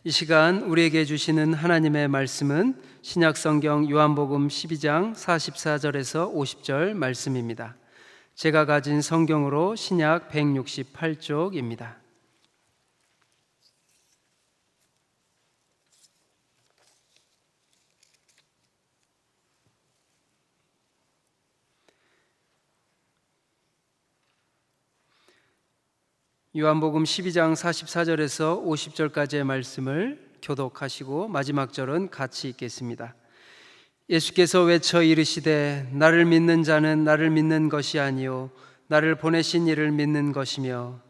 이 시간 우리에게 주시는 하나님의 말씀은 신약성경 요한복음 12장 44절에서 50절 말씀입니다. 제가 가진 성경으로 신약 168쪽입니다. 요한복음 12장 44절에서 50절까지의 말씀을 교독하시고 마지막 절은 같이 읽겠습니다. 예수께서 외쳐 이르시되 나를 믿는 자는 나를 믿는 것이 아니요 나를 보내신 이를 믿는 것이며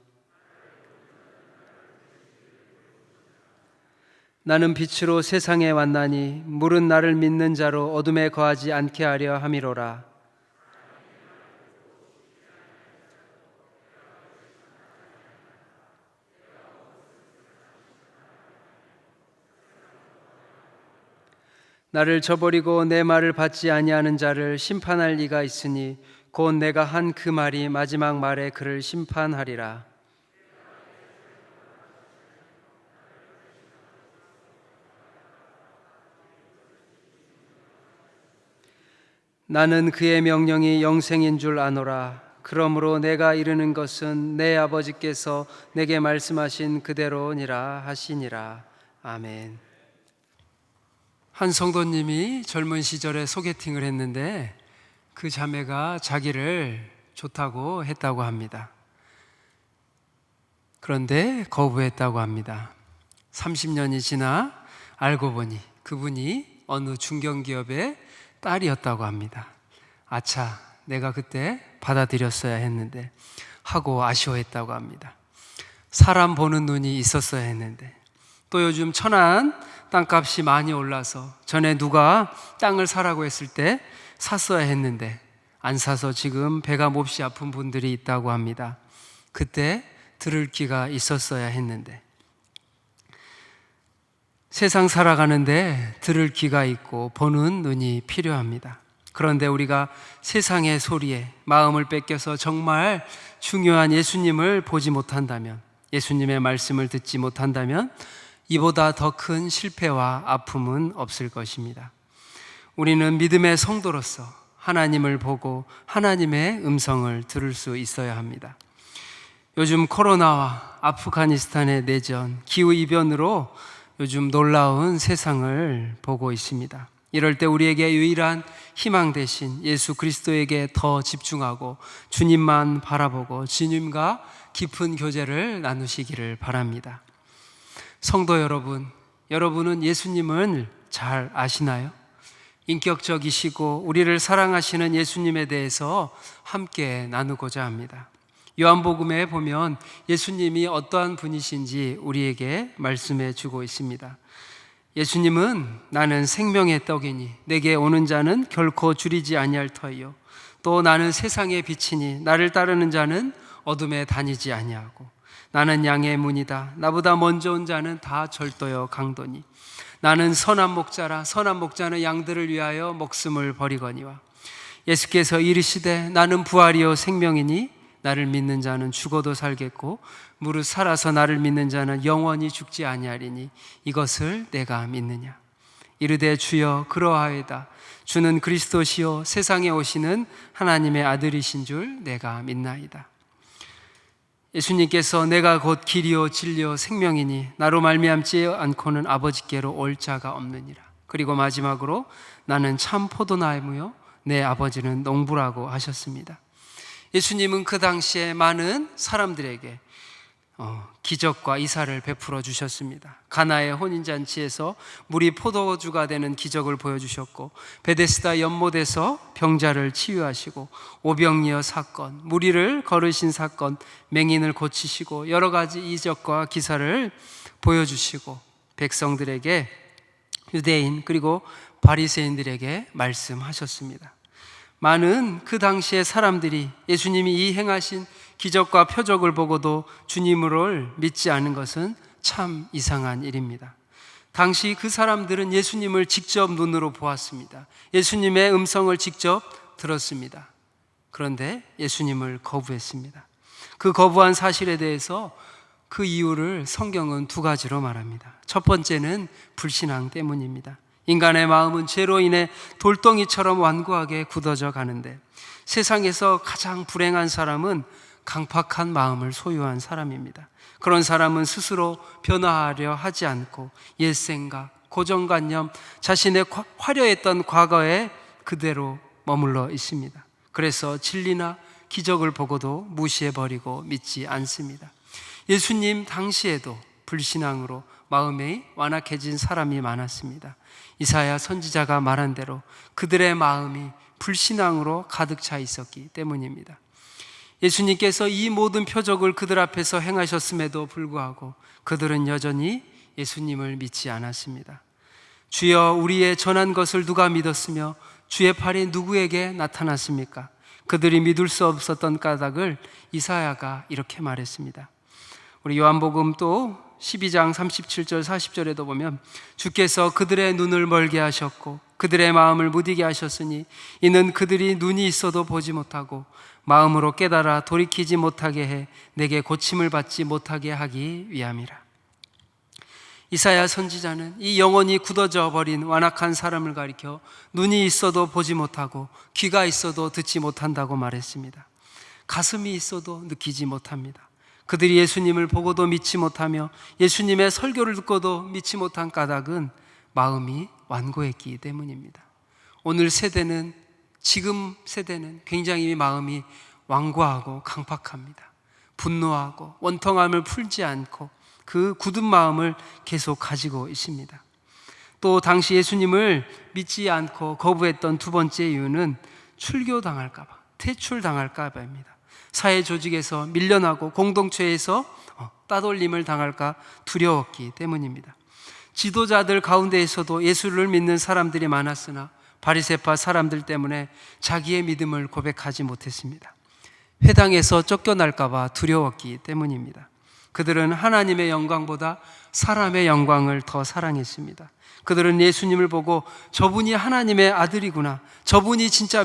나는 빛으로 세상에 왔나니 물은 나를 믿는 자로 어둠에 거하지 않게 하려 함이로라. 나를 저버리고 내 말을 받지 아니하는 자를 심판할 이가 있으니 곧 내가 한 그 말이 마지막 말에 그를 심판하리라. 나는 그의 명령이 영생인 줄 아노라. 그러므로 내가 이르는 것은 내 아버지께서 내게 말씀하신 그대로니라 하시니라. 아멘. 한 성도님이 젊은 시절에 소개팅을 했는데 그 자매가 자기를 좋다고 했다고 합니다. 그런데 거부했다고 합니다. 30년이 지나 알고 보니 그분이 어느 중견기업의 딸이었다고 합니다. 아차, 내가 그때 받아들였어야 했는데 하고 아쉬워했다고 합니다. 사람 보는 눈이 있었어야 했는데, 또 요즘 천안 땅값이 많이 올라서 전에 누가 땅을 사라고 했을 때 샀어야 했는데 안 사서 지금 배가 몹시 아픈 분들이 있다고 합니다. 그때 들을 기가 있었어야 했는데, 세상 살아가는데 들을 귀가 있고 보는 눈이 필요합니다. 그런데 우리가 세상의 소리에 마음을 뺏겨서 정말 중요한 예수님을 보지 못한다면, 예수님의 말씀을 듣지 못한다면 이보다 더 큰 실패와 아픔은 없을 것입니다. 우리는 믿음의 성도로서 하나님을 보고 하나님의 음성을 들을 수 있어야 합니다. 요즘 코로나와 아프가니스탄의 내전, 기후이변으로 요즘 놀라운 세상을 보고 있습니다. 이럴 때 우리에게 유일한 희망 대신 예수 그리스도에게 더 집중하고 주님만 바라보고 주님과 깊은 교제를 나누시기를 바랍니다. 성도 여러분, 여러분은 예수님을 잘 아시나요? 인격적이시고 우리를 사랑하시는 예수님에 대해서 함께 나누고자 합니다. 요한복음에 보면 예수님이 어떠한 분이신지 우리에게 말씀해 주고 있습니다. 예수님은 나는 생명의 떡이니 내게 오는 자는 결코 줄이지 아니할 터이요 또 나는 세상의 빛이니 나를 따르는 자는 어둠에 다니지 아니하고 나는 양의 문이다. 나보다 먼저 온 자는 다 절도요 강도니 나는 선한 목자라. 선한 목자는 양들을 위하여 목숨을 버리거니와. 예수께서 이르시되 나는 부활이요 생명이니 나를 믿는 자는 죽어도 살겠고 무릇 살아서 나를 믿는 자는 영원히 죽지 아니하리니 이것을 내가 믿느냐. 이르되 주여 그러하이다. 주는 그리스도시요 세상에 오시는 하나님의 아들이신 줄 내가 믿나이다. 예수님께서 내가 곧 길이요 진리요 생명이니 나로 말미암지 않고는 아버지께로 올 자가 없느니라. 그리고 마지막으로 나는 참 포도나무요 내 아버지는 농부라고 하셨습니다. 예수님은 그 당시에 많은 사람들에게 기적과 이사를 베풀어 주셨습니다. 가나의 혼인잔치에서 물이 포도주가 되는 기적을 보여주셨고, 베데스다 연못에서 병자를 치유하시고, 오병이어 사건, 무리를 거르신 사건, 맹인을 고치시고 여러 가지 이적과 기사를 보여주시고 백성들에게, 유대인 그리고 바리새인들에게 말씀하셨습니다. 많은 그 당시의 사람들이 예수님이 이 행하신 기적과 표적을 보고도 주님을 믿지 않은 것은 참 이상한 일입니다. 당시 그 사람들은 예수님을 직접 눈으로 보았습니다. 예수님의 음성을 직접 들었습니다. 그런데 예수님을 거부했습니다. 그 거부한 사실에 대해서 그 이유를 성경은 두 가지로 말합니다. 첫 번째는 불신앙 때문입니다. 인간의 마음은 죄로 인해 돌덩이처럼 완고하게 굳어져 가는데, 세상에서 가장 불행한 사람은 강팍한 마음을 소유한 사람입니다. 그런 사람은 스스로 변화하려 하지 않고 옛 생각, 고정관념, 자신의 화려했던 과거에 그대로 머물러 있습니다. 그래서 진리나 기적을 보고도 무시해버리고 믿지 않습니다. 예수님 당시에도 불신앙으로 마음이 완악해진 사람이 많았습니다. 이사야 선지자가 말한 대로 그들의 마음이 불신앙으로 가득 차 있었기 때문입니다. 예수님께서 이 모든 표적을 그들 앞에서 행하셨음에도 불구하고 그들은 여전히 예수님을 믿지 않았습니다. 주여, 우리의 전한 것을 누가 믿었으며 주의 팔이 누구에게 나타났습니까? 그들이 믿을 수 없었던 까닭을 이사야가 이렇게 말했습니다. 우리 요한복음 또 12장 37절 40절에도 보면, 주께서 그들의 눈을 멀게 하셨고 그들의 마음을 무디게 하셨으니 이는 그들이 눈이 있어도 보지 못하고 마음으로 깨달아 돌이키지 못하게 해 내게 고침을 받지 못하게 하기 위함이라. 이사야 선지자는 이 영혼이 굳어져 버린 완악한 사람을 가리켜 눈이 있어도 보지 못하고 귀가 있어도 듣지 못한다고 말했습니다. 가슴이 있어도 느끼지 못합니다. 그들이 예수님을 보고도 믿지 못하며 예수님의 설교를 듣고도 믿지 못한 까닭은 마음이 완고했기 때문입니다. 오늘 세대는, 지금 세대는 굉장히 마음이 완고하고 강팍합니다. 분노하고 원통함을 풀지 않고 그 굳은 마음을 계속 가지고 있습니다. 또 당시 예수님을 믿지 않고 거부했던 두 번째 이유는 출교당할까 봐, 퇴출당할까 봐입니다. 사회 조직에서 밀려나고 공동체에서 따돌림을 당할까 두려웠기 때문입니다. 지도자들 가운데에서도 예수를 믿는 사람들이 많았으나 바리새파 사람들 때문에 자기의 믿음을 고백하지 못했습니다. 회당에서 쫓겨날까 봐 두려웠기 때문입니다. 그들은 하나님의 영광보다 사람의 영광을 더 사랑했습니다. 그들은 예수님을 보고 저분이 하나님의 아들이구나, 저분이 진짜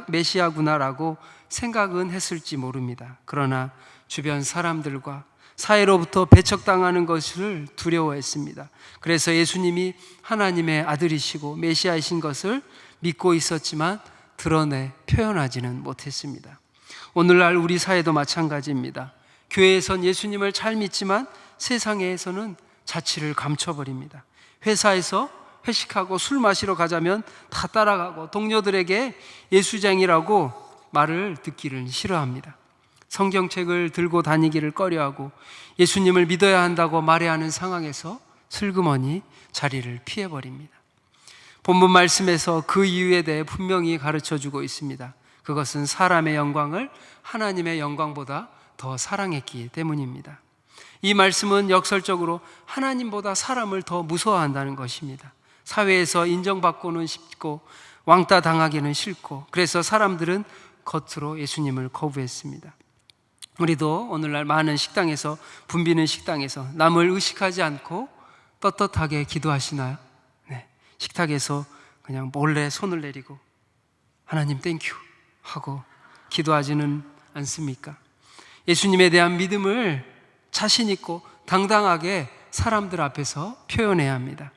메시아구나라고 생각은 했을지 모릅니다. 그러나 주변 사람들과 사회로부터 배척당하는 것을 두려워했습니다. 그래서 예수님이 하나님의 아들이시고 메시아이신 것을 믿고 있었지만 드러내 표현하지는 못했습니다. 오늘날 우리 사회도 마찬가지입니다. 교회에선 예수님을 잘 믿지만 세상에서는 자취를 감춰버립니다. 회사에서 회식하고 술 마시러 가자면 다 따라가고 동료들에게 예수쟁이라고 말을 듣기를 싫어합니다. 성경책을 들고 다니기를 꺼려하고 예수님을 믿어야 한다고 말해야 하는 상황에서 슬그머니 자리를 피해버립니다. 본문 말씀에서 그 이유에 대해 분명히 가르쳐주고 있습니다. 그것은 사람의 영광을 하나님의 영광보다 더 사랑했기 때문입니다. 이 말씀은 역설적으로 하나님보다 사람을 더 무서워한다는 것입니다. 사회에서 인정받고는 싶고 왕따 당하기는 싫고, 그래서 사람들은 겉으로 예수님을 거부했습니다. 우리도 오늘날 많은 식당에서, 붐비는 식당에서 남을 의식하지 않고 떳떳하게 기도하시나요? 네. 식탁에서 그냥 몰래 손을 내리고 하나님 땡큐 하고 기도하지는 않습니까? 예수님에 대한 믿음을 자신 있고 당당하게 사람들 앞에서 표현해야 합니다.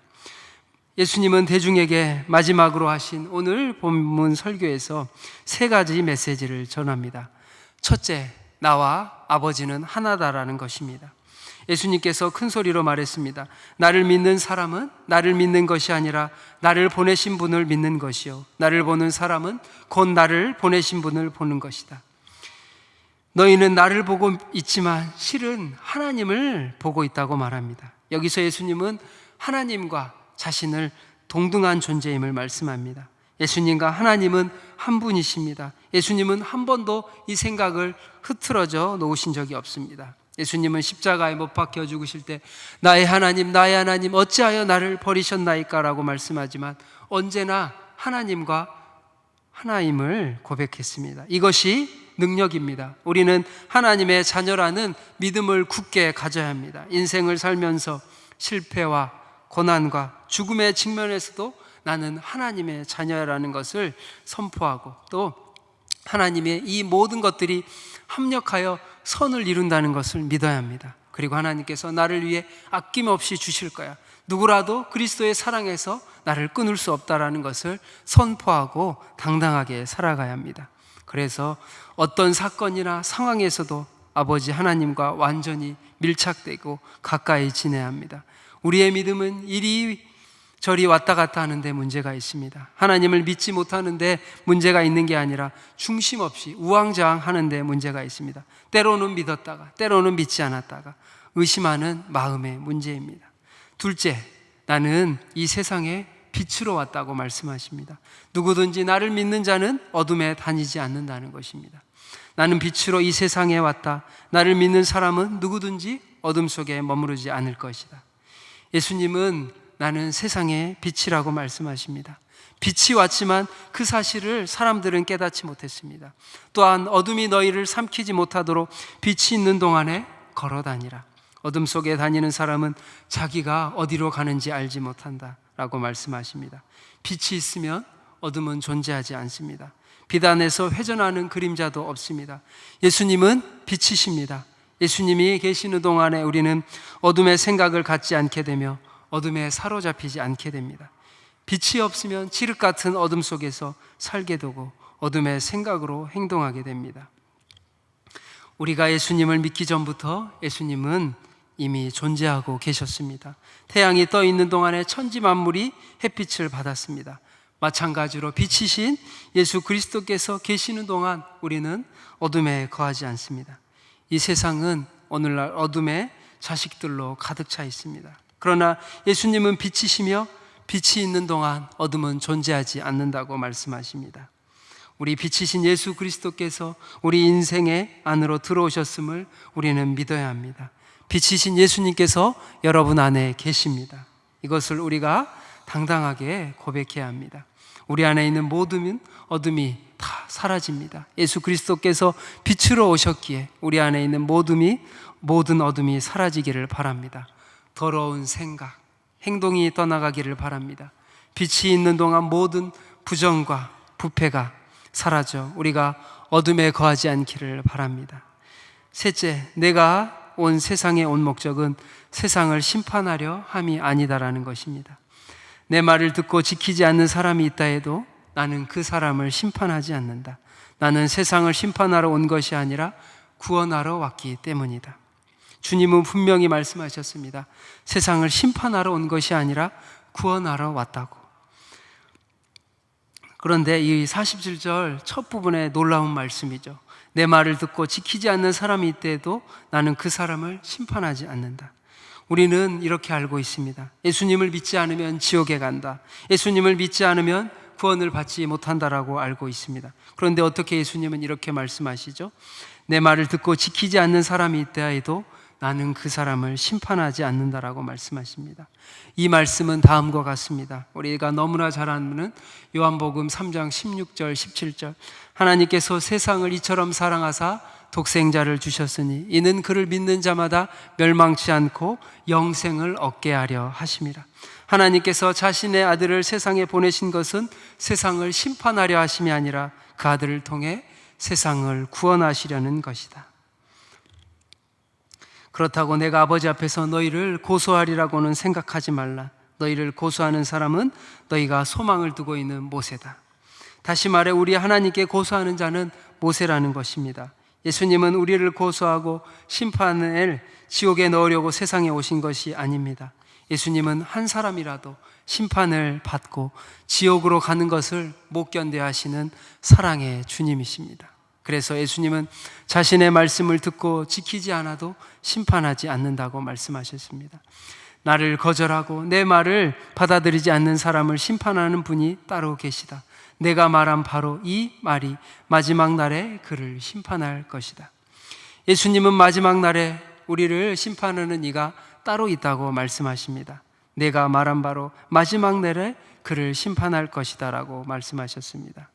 예수님은 대중에게 마지막으로 하신 오늘 본문 설교에서 세 가지 메시지를 전합니다. 첫째, 나와 아버지는 하나다라는 것입니다. 예수님께서 큰 소리로 말했습니다. 나를 믿는 사람은 나를 믿는 것이 아니라 나를 보내신 분을 믿는 것이요, 나를 보는 사람은 곧 나를 보내신 분을 보는 것이다. 너희는 나를 보고 있지만 실은 하나님을 보고 있다고 말합니다. 여기서 예수님은 하나님과 자신을 동등한 존재임을 말씀합니다. 예수님과 하나님은 한 분이십니다. 예수님은 한 번도 이 생각을 흐트러져 놓으신 적이 없습니다. 예수님은 십자가에 못 박혀 죽으실 때 나의 하나님 어찌하여 나를 버리셨나이까 라고 말씀하지만 언제나 하나님과 하나임을 고백했습니다. 이것이 능력입니다. 우리는 하나님의 자녀라는 믿음을 굳게 가져야 합니다. 인생을 살면서 실패와 고난과 죽음의 측면에서도 나는 하나님의 자녀라는 것을 선포하고, 또 하나님의 이 모든 것들이 합력하여 선을 이룬다는 것을 믿어야 합니다. 그리고 하나님께서 나를 위해 아낌없이 주실 거야. 누구라도 그리스도의 사랑에서 나를 끊을 수 없다라는 것을 선포하고 당당하게 살아가야 합니다. 그래서 어떤 사건이나 상황에서도 아버지 하나님과 완전히 밀착되고 가까이 지내야 합니다. 우리의 믿음은 이리저리 왔다 갔다 하는데 문제가 있습니다. 하나님을 믿지 못하는데 문제가 있는 게 아니라 중심 없이 우왕좌왕하는데 문제가 있습니다. 때로는 믿었다가 때로는 믿지 않았다가 의심하는 마음의 문제입니다. 둘째, 나는 이 세상에 빛으로 왔다고 말씀하십니다. 누구든지 나를 믿는 자는 어둠에 다니지 않는다는 것입니다. 나는 빛으로 이 세상에 왔다. 나를 믿는 사람은 누구든지 어둠 속에 머무르지 않을 것이다. 예수님은 나는 세상의 빛이라고 말씀하십니다. 빛이 왔지만 그 사실을 사람들은 깨닫지 못했습니다. 또한 어둠이 너희를 삼키지 못하도록 빛이 있는 동안에 걸어다니라. 어둠 속에 다니는 사람은 자기가 어디로 가는지 알지 못한다라고 말씀하십니다. 빛이 있으면 어둠은 존재하지 않습니다. 빛 안에서 회전하는 그림자도 없습니다. 예수님은 빛이십니다. 예수님이 계시는 동안에 우리는 어둠의 생각을 갖지 않게 되며 어둠에 사로잡히지 않게 됩니다. 빛이 없으면 칠흑 같은 어둠 속에서 살게 되고 어둠의 생각으로 행동하게 됩니다. 우리가 예수님을 믿기 전부터 예수님은 이미 존재하고 계셨습니다. 태양이 떠 있는 동안에 천지 만물이 햇빛을 받았습니다. 마찬가지로 빛이신 예수 그리스도께서 계시는 동안 우리는 어둠에 거하지 않습니다. 이 세상은 오늘날 어둠의 자식들로 가득 차 있습니다. 그러나 예수님은 빛이시며 빛이 있는 동안 어둠은 존재하지 않는다고 말씀하십니다. 우리 빛이신 예수 그리스도께서 우리 인생의 안으로 들어오셨음을 우리는 믿어야 합니다. 빛이신 예수님께서 여러분 안에 계십니다. 이것을 우리가 당당하게 고백해야 합니다. 우리 안에 있는 모든 어둠이 다 사라집니다. 예수 그리스도께서 빛으로 오셨기에 우리 안에 있는 모든 어둠이 사라지기를 바랍니다. 더러운 생각, 행동이 떠나가기를 바랍니다. 빛이 있는 동안 모든 부정과 부패가 사라져 우리가 어둠에 거하지 않기를 바랍니다. 셋째, 내가 온 세상에 온 목적은 세상을 심판하려 함이 아니다라는 것입니다. 내 말을 듣고 지키지 않는 사람이 있다 해도 나는 그 사람을 심판하지 않는다. 나는 세상을 심판하러 온 것이 아니라 구원하러 왔기 때문이다. 주님은 분명히 말씀하셨습니다. 세상을 심판하러 온 것이 아니라 구원하러 왔다고. 그런데 이 47절 첫 부분에 놀라운 말씀이죠. 내 말을 듣고 지키지 않는 사람이 있대도 나는 그 사람을 심판하지 않는다. 우리는 이렇게 알고 있습니다. 예수님을 믿지 않으면 지옥에 간다. 예수님을 믿지 않으면 구원을 받지 못한다라고 알고 있습니다. 그런데 어떻게 예수님은 이렇게 말씀하시죠? 내 말을 듣고 지키지 않는 사람이 있다 해도 나는 그 사람을 심판하지 않는다라고 말씀하십니다. 이 말씀은 다음과 같습니다. 우리가 너무나 잘 아는 요한복음 3장 16절 17절 하나님께서 세상을 이처럼 사랑하사 독생자를 주셨으니 이는 그를 믿는 자마다 멸망치 않고 영생을 얻게 하려 하심이라. 하나님께서 자신의 아들을 세상에 보내신 것은 세상을 심판하려 하심이 아니라 그 아들을 통해 세상을 구원하시려는 것이다. 그렇다고 내가 아버지 앞에서 너희를 고소하리라고는 생각하지 말라. 너희를 고소하는 사람은 너희가 소망을 두고 있는 모세다. 다시 말해 우리 하나님께 고소하는 자는 모세라는 것입니다. 예수님은 우리를 고소하고 심판을 지옥에 넣으려고 세상에 오신 것이 아닙니다. 예수님은 한 사람이라도 심판을 받고 지옥으로 가는 것을 못 견뎌 하시는 사랑의 주님이십니다. 그래서 예수님은 자신의 말씀을 듣고 지키지 않아도 심판하지 않는다고 말씀하셨습니다. 나를 거절하고 내 말을 받아들이지 않는 사람을 심판하는 분이 따로 계시다. 내가 말한 바로 이 말이 마지막 날에 그를 심판할 것이다. 예수님은 마지막 날에 우리를 심판하는 이가 따로 있다고 말씀하십니다. 내가 말한 바로 마지막 날에 그를 심판할 것이다 라고 말씀하셨습니다.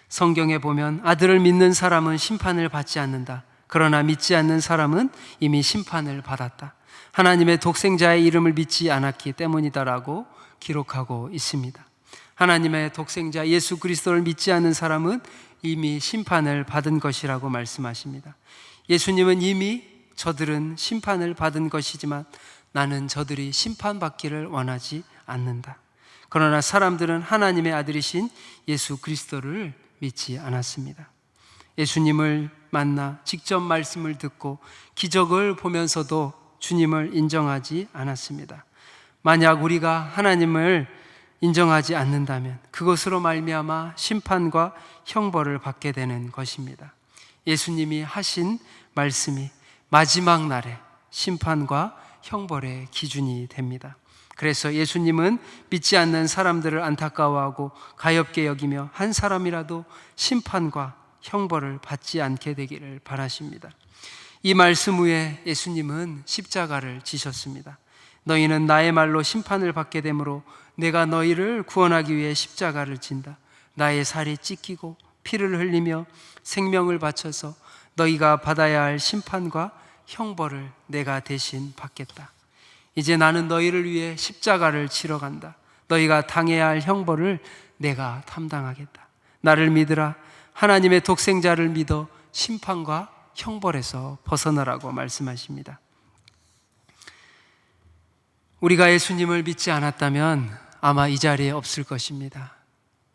성경에 보면 아들을 믿는 사람은 심판을 받지 않는다. 그러나 믿지 않는 사람은 이미 심판을 받았다. 하나님의 독생자의 이름을 믿지 않았기 때문이다라고 기록하고 있습니다. 하나님의 독생자 예수 그리스도를 믿지 않는 사람은 이미 심판을 받은 것이라고 말씀하십니다. 예수님은 이미 저들은 심판을 받은 것이지만 나는 저들이 심판받기를 원하지 않는다. 그러나 사람들은 하나님의 아들이신 예수 그리스도를 믿지 않았습니다. 예수님을 만나 직접 말씀을 듣고 기적을 보면서도 주님을 인정하지 않았습니다. 만약 우리가 하나님을 인정하지 않는다면 그것으로 말미암아 심판과 형벌을 받게 되는 것입니다. 예수님이 하신 말씀이 마지막 날에 심판과 형벌의 기준이 됩니다. 그래서 예수님은 믿지 않는 사람들을 안타까워하고 가엾게 여기며 한 사람이라도 심판과 형벌을 받지 않게 되기를 바라십니다. 이 말씀 후에 예수님은 십자가를 지셨습니다. 너희는 나의 말로 심판을 받게 되므로 내가 너희를 구원하기 위해 십자가를 진다. 나의 살이 찢기고 피를 흘리며 생명을 바쳐서 너희가 받아야 할 심판과 형벌을 내가 대신 받겠다. 이제 나는 너희를 위해 십자가를 치러 간다. 너희가 당해야 할 형벌을 내가 담당하겠다. 나를 믿으라. 하나님의 독생자를 믿어 심판과 형벌에서 벗어나라고 말씀하십니다. 우리가 예수님을 믿지 않았다면 아마 이 자리에 없을 것입니다.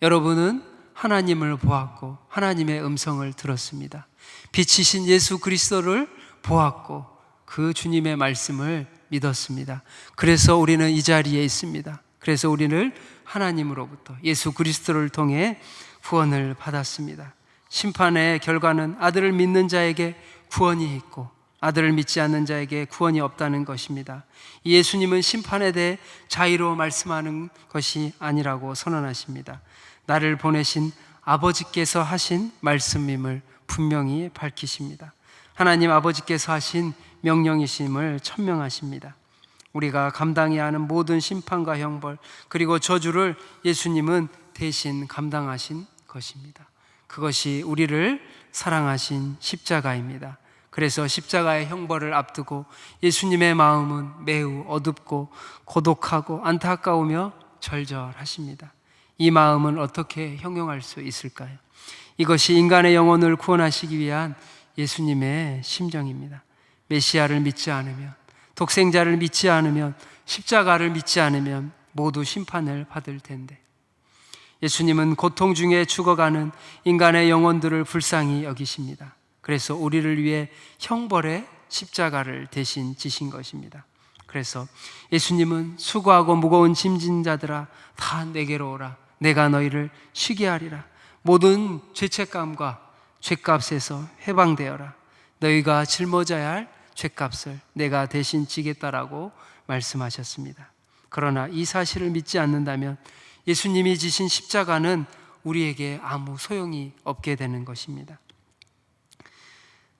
여러분은 하나님을 보았고 하나님의 음성을 들었습니다. 빛이신 예수 그리스도를 보았고 그 주님의 말씀을 믿었습니다. 그래서 우리는 이 자리에 있습니다. 그래서 우리를 하나님으로부터 예수 그리스도를 통해 구원을 받았습니다. 심판의 결과는 아들을 믿는 자에게 구원이 있고 아들을 믿지 않는 자에게 구원이 없다는 것입니다. 예수님은 심판에 대해 자의로 말씀하는 것이 아니라고 선언하십니다. 나를 보내신 아버지께서 하신 말씀임을 분명히 밝히십니다. 하나님 아버지께서 하신 명령이심을 천명하십니다. 우리가 감당해야 하는 모든 심판과 형벌 그리고 저주를 예수님은 대신 감당하신 것입니다. 그것이 우리를 사랑하신 십자가입니다. 그래서 십자가의 형벌을 앞두고 예수님의 마음은 매우 어둡고 고독하고 안타까우며 절절하십니다. 이 마음은 어떻게 형용할 수 있을까요? 이것이 인간의 영혼을 구원하시기 위한 예수님의 심정입니다. 메시아를 믿지 않으면, 독생자를 믿지 않으면, 십자가를 믿지 않으면 모두 심판을 받을 텐데 예수님은 고통 중에 죽어가는 인간의 영혼들을 불쌍히 여기십니다. 그래서 우리를 위해 형벌의 십자가를 대신 지신 것입니다. 그래서 예수님은 수고하고 무거운 짐진 자들아 다 내게로 오라. 내가 너희를 쉬게 하리라. 모든 죄책감과 죄값에서 해방되어라. 너희가 짊어져야 할 죄값을 내가 대신 지겠다라고 말씀하셨습니다. 그러나 이 사실을 믿지 않는다면 예수님이 지신 십자가는 우리에게 아무 소용이 없게 되는 것입니다.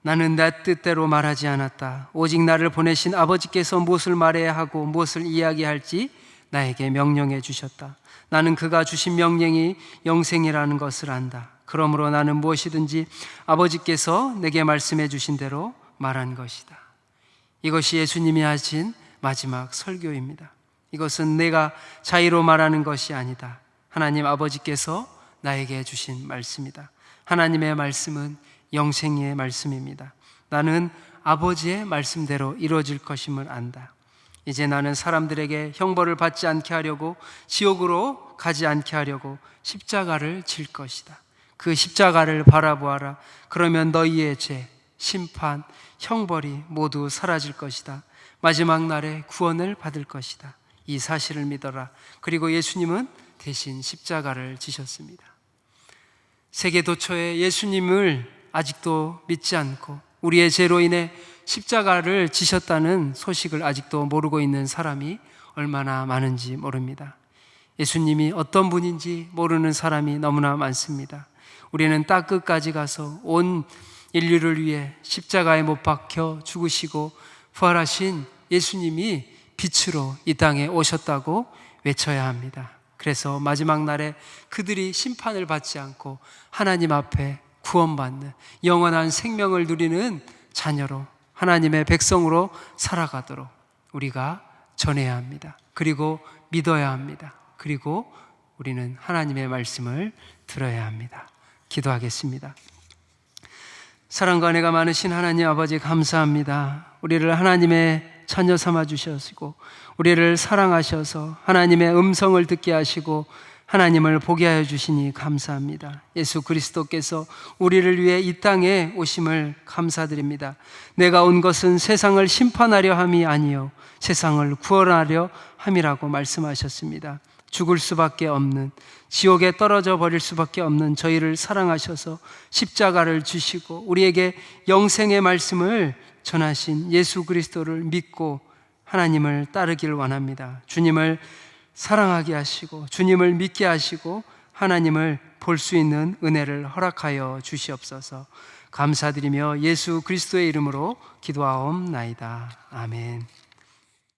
나는 내 뜻대로 말하지 않았다. 오직 나를 보내신 아버지께서 무엇을 말해야 하고 무엇을 이야기할지 나에게 명령해 주셨다. 나는 그가 주신 명령이 영생이라는 것을 안다. 그러므로 나는 무엇이든지 아버지께서 내게 말씀해 주신 대로 말한 것이다. 이것이 예수님이 하신 마지막 설교입니다. 이것은 내가 자의로 말하는 것이 아니다. 하나님 아버지께서 나에게 주신 말씀이다. 하나님의 말씀은 영생의 말씀입니다. 나는 아버지의 말씀대로 이루어질 것임을 안다. 이제 나는 사람들에게 형벌을 받지 않게 하려고 지옥으로 가지 않게 하려고 십자가를 질 것이다. 그 십자가를 바라보아라. 그러면 너희의 죄, 심판, 형벌이 모두 사라질 것이다. 마지막 날에 구원을 받을 것이다. 이 사실을 믿어라. 그리고 예수님은 대신 십자가를 지셨습니다. 세계 도처에 예수님을 아직도 믿지 않고 우리의 죄로 인해 십자가를 지셨다는 소식을 아직도 모르고 있는 사람이 얼마나 많은지 모릅니다. 예수님이 어떤 분인지 모르는 사람이 너무나 많습니다. 우리는 땅 끝까지 가서 온 인류를 위해 십자가에 못 박혀 죽으시고 부활하신 예수님이 빛으로 이 땅에 오셨다고 외쳐야 합니다. 그래서 마지막 날에 그들이 심판을 받지 않고 하나님 앞에 구원받는 영원한 생명을 누리는 자녀로 하나님의 백성으로 살아가도록 우리가 전해야 합니다. 그리고 믿어야 합니다. 그리고 우리는 하나님의 말씀을 들어야 합니다. 기도하겠습니다. 사랑과 은혜가 많으신 하나님 아버지 감사합니다. 우리를 하나님의 자녀 삼아 주셨고 우리를 사랑하셔서 하나님의 음성을 듣게 하시고 하나님을 보게 하여 주시니 감사합니다. 예수 그리스도께서 우리를 위해 이 땅에 오심을 감사드립니다. 내가 온 것은 세상을 심판하려 함이 아니요 세상을 구원하려 함이라고 말씀하셨습니다. 죽을 수밖에 없는, 지옥에 떨어져 버릴 수밖에 없는 저희를 사랑하셔서 십자가를 주시고 우리에게 영생의 말씀을 전하신 예수 그리스도를 믿고 하나님을 따르길 원합니다. 주님을 사랑하게 하시고 주님을 믿게 하시고 하나님을 볼 수 있는 은혜를 허락하여 주시옵소서. 감사드리며 예수 그리스도의 이름으로 기도하옵나이다. 아멘.